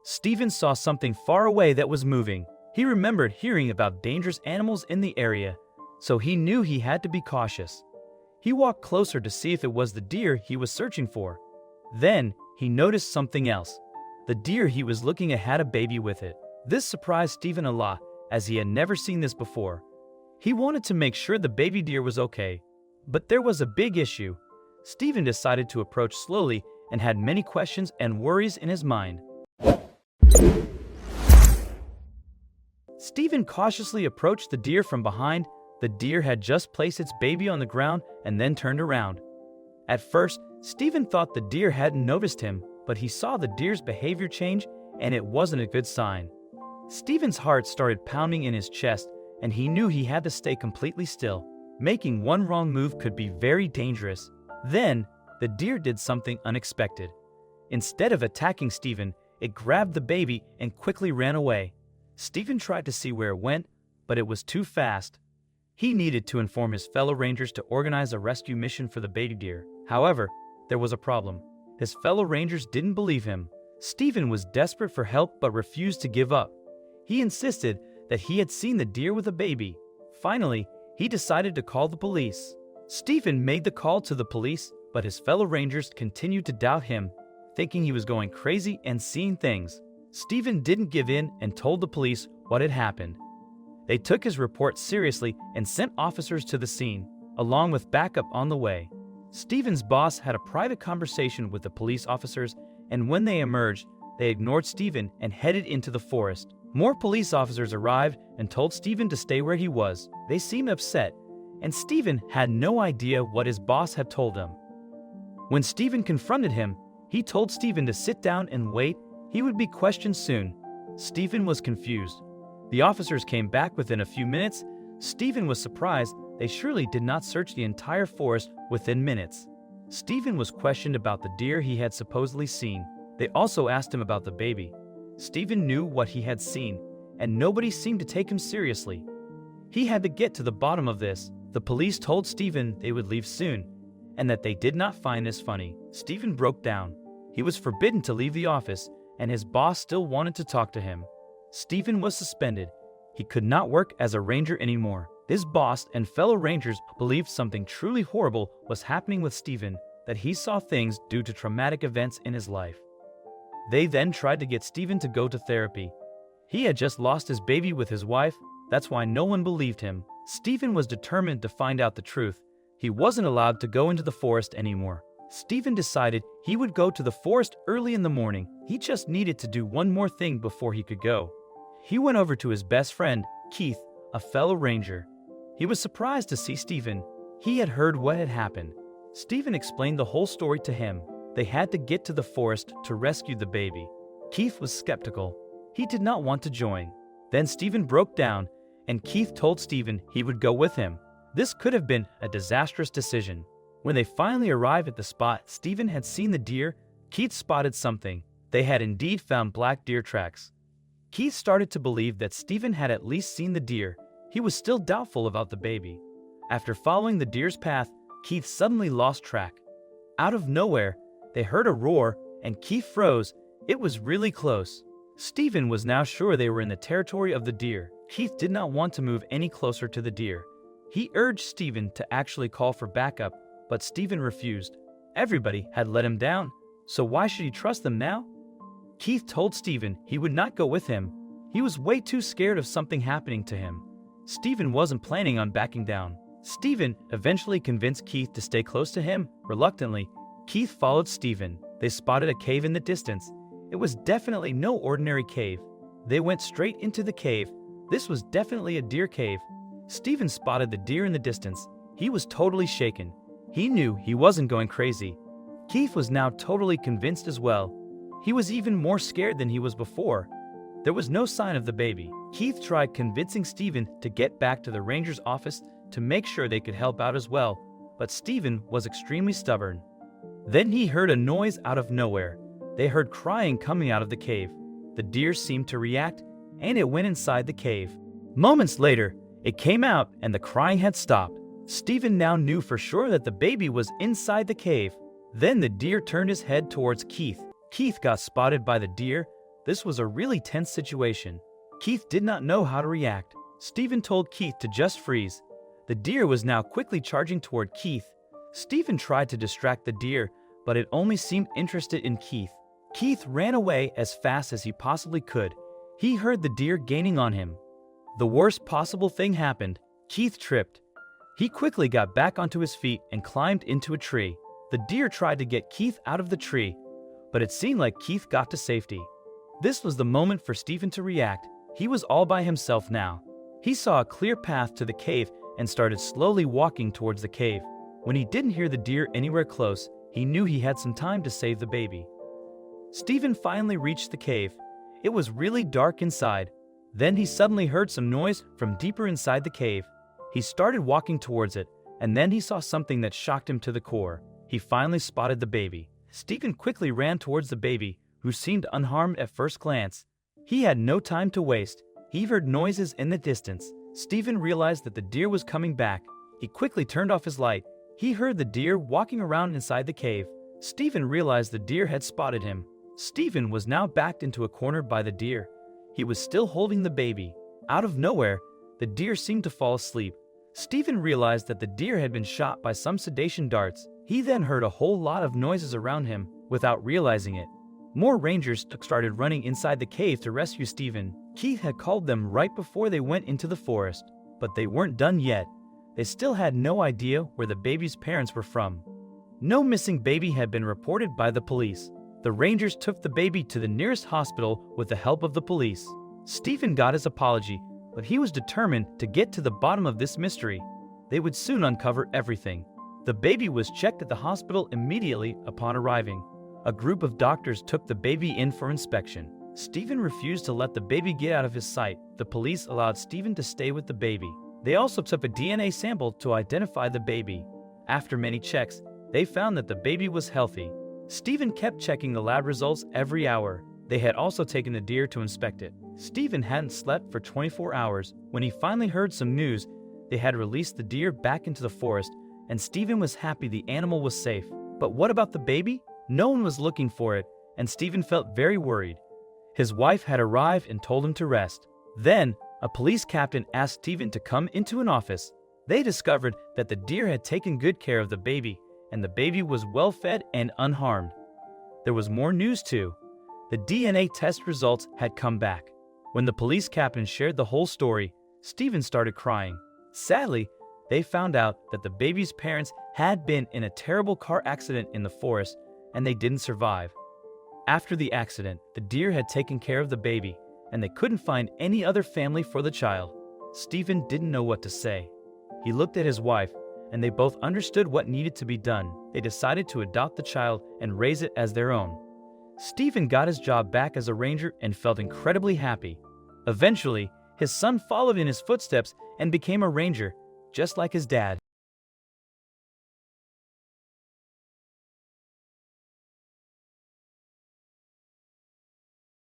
Stephen saw something far away that was moving. He remembered hearing about dangerous animals in the area, so he knew he had to be cautious. He walked closer to see if it was the deer he was searching for. Then, he noticed something else. The deer he was looking at had a baby with it. This surprised Stephen a lot, as he had never seen this before. He wanted to make sure the baby deer was okay. But there was a big issue. Stephen decided to approach slowly and had many questions and worries in his mind. Stephen cautiously approached the deer from behind. The deer had just placed its baby on the ground and then turned around. At first, Stephen thought the deer hadn't noticed him, but he saw the deer's behavior change, and it wasn't a good sign. Stephen's heart started pounding in his chest, and he knew he had to stay completely still. Making one wrong move could be very dangerous. Then, the deer did something unexpected. Instead of attacking Stephen, it grabbed the baby and quickly ran away. Stephen tried to see where it went, but it was too fast. He needed to inform his fellow rangers to organize a rescue mission for the baby deer. However, there was a problem. His fellow rangers didn't believe him. Stephen was desperate for help but refused to give up. He insisted that he had seen the deer with a baby. Finally, he decided to call the police. Stephen made the call to the police, but his fellow rangers continued to doubt him, thinking he was going crazy and seeing things. Stephen didn't give in and told the police what had happened. They took his report seriously and sent officers to the scene, along with backup on the way. Stephen's boss had a private conversation with the police officers, and when they emerged, they ignored Stephen and headed into the forest. More police officers arrived and told Stephen to stay where he was. They seemed upset, and Stephen had no idea what his boss had told him. When Stephen confronted him, he told Stephen to sit down and wait. He would be questioned soon. Stephen was confused. The officers came back within a few minutes. Stephen was surprised. They surely did not search the entire forest within minutes. Stephen was questioned about the deer he had supposedly seen. They also asked him about the baby. Stephen knew what he had seen, and nobody seemed to take him seriously. He had to get to the bottom of this. The police told Stephen they would leave soon, and that they did not find this funny. Stephen broke down. He was forbidden to leave the office, and his boss still wanted to talk to him. Stephen was suspended. He could not work as a ranger anymore. His boss and fellow rangers believed something truly horrible was happening with Stephen, that he saw things due to traumatic events in his life. They then tried to get Stephen to go to therapy. He had just lost his baby with his wife. That's why no one believed him. Stephen was determined to find out the truth. He wasn't allowed to go into the forest anymore. Stephen decided he would go to the forest early in the morning. He just needed to do one more thing before he could go. He went over to his best friend, Keith, a fellow ranger. He was surprised to see Stephen. He had heard what had happened. Stephen explained the whole story to him. They had to get to the forest to rescue the baby. Keith was skeptical. He did not want to join. Then Stephen broke down, and Keith told Stephen he would go with him. This could have been a disastrous decision. When they finally arrived at the spot Stephen had seen the deer, Keith spotted something. They had indeed found black deer tracks. Keith started to believe that Stephen had at least seen the deer. He was still doubtful about the baby. After following the deer's path, Keith suddenly lost track. Out of nowhere, they heard a roar, and Keith froze. It was really close. Stephen was now sure they were in the territory of the deer. Keith did not want to move any closer to the deer. He urged Stephen to actually call for backup, but Stephen refused. Everybody had let him down, so why should he trust them now? Keith told Stephen he would not go with him. He was way too scared of something happening to him. Stephen wasn't planning on backing down. Stephen eventually convinced Keith to stay close to him. Reluctantly, Keith followed Stephen. They spotted a cave in the distance. It was definitely no ordinary cave. They went straight into the cave. This was definitely a deer cave. Stephen spotted the deer in the distance. He was totally shaken. He knew he wasn't going crazy. Keith was now totally convinced as well. He was even more scared than he was before. There was no sign of the baby. Keith tried convincing Stephen to get back to the ranger's office to make sure they could help out as well, but Stephen was extremely stubborn. Then he heard a noise out of nowhere. They heard crying coming out of the cave. The deer seemed to react, and it went inside the cave. Moments later, it came out and the crying had stopped. Stephen now knew for sure that the baby was inside the cave. Then the deer turned his head towards Keith. Keith got spotted by the deer. This was a really tense situation. Keith did not know how to react. Stephen told Keith to just freeze. The deer was now quickly charging toward Keith. Stephen tried to distract the deer, but it only seemed interested in Keith. Keith ran away as fast as he possibly could. He heard the deer gaining on him. The worst possible thing happened. Keith tripped. He quickly got back onto his feet and climbed into a tree. The deer tried to get Keith out of the tree, but it seemed like Keith got to safety. This was the moment for Stephen to react. He was all by himself now. He saw a clear path to the cave and started slowly walking towards the cave. When he didn't hear the deer anywhere close, he knew he had some time to save the baby. Stephen finally reached the cave. It was really dark inside. Then he suddenly heard some noise from deeper inside the cave. He started walking towards it, and then he saw something that shocked him to the core. He finally spotted the baby. Stephen quickly ran towards the baby, who seemed unharmed at first glance. He had no time to waste. He heard noises in the distance. Stephen realized that the deer was coming back. He quickly turned off his light. He heard the deer walking around inside the cave. Stephen realized the deer had spotted him. Stephen was now backed into a corner by the deer. He was still holding the baby. Out of nowhere, the deer seemed to fall asleep. Stephen realized that the deer had been shot by some sedation darts. He then heard a whole lot of noises around him without realizing it. More rangers started running inside the cave to rescue Stephen. Keith had called them right before they went into the forest, but they weren't done yet. They still had no idea where the baby's parents were from. No missing baby had been reported by the police. The rangers took the baby to the nearest hospital with the help of the police. Stephen got his apology, but he was determined to get to the bottom of this mystery. They would soon uncover everything. The baby was checked at the hospital immediately upon arriving. A group of doctors took the baby in for inspection. Stephen refused to let the baby get out of his sight. The police allowed Stephen to stay with the baby. They also took a DNA sample to identify the baby. After many checks, they found that the baby was healthy. Stephen kept checking the lab results every hour. They had also taken the deer to inspect it. Stephen hadn't slept for 24 hours. When he finally heard some news, they had released the deer back into the forest, and Stephen was happy the animal was safe. But what about the baby? No one was looking for it, and Stephen felt very worried. His wife had arrived and told him to rest. Then, a police captain asked Stephen to come into an office. They discovered that the deer had taken good care of the baby, and the baby was well fed and unharmed. There was more news too. The DNA test results had come back. When the police captain shared the whole story, Stephen started crying. Sadly, they found out that the baby's parents had been in a terrible car accident in the forest, and they didn't survive. After the accident, the deer had taken care of the baby, and they couldn't find any other family for the child. Stephen didn't know what to say. He looked at his wife, and they both understood what needed to be done. They decided to adopt the child and raise it as their own. Stephen got his job back as a ranger and felt incredibly happy. Eventually, his son followed in his footsteps and became a ranger, just like his dad.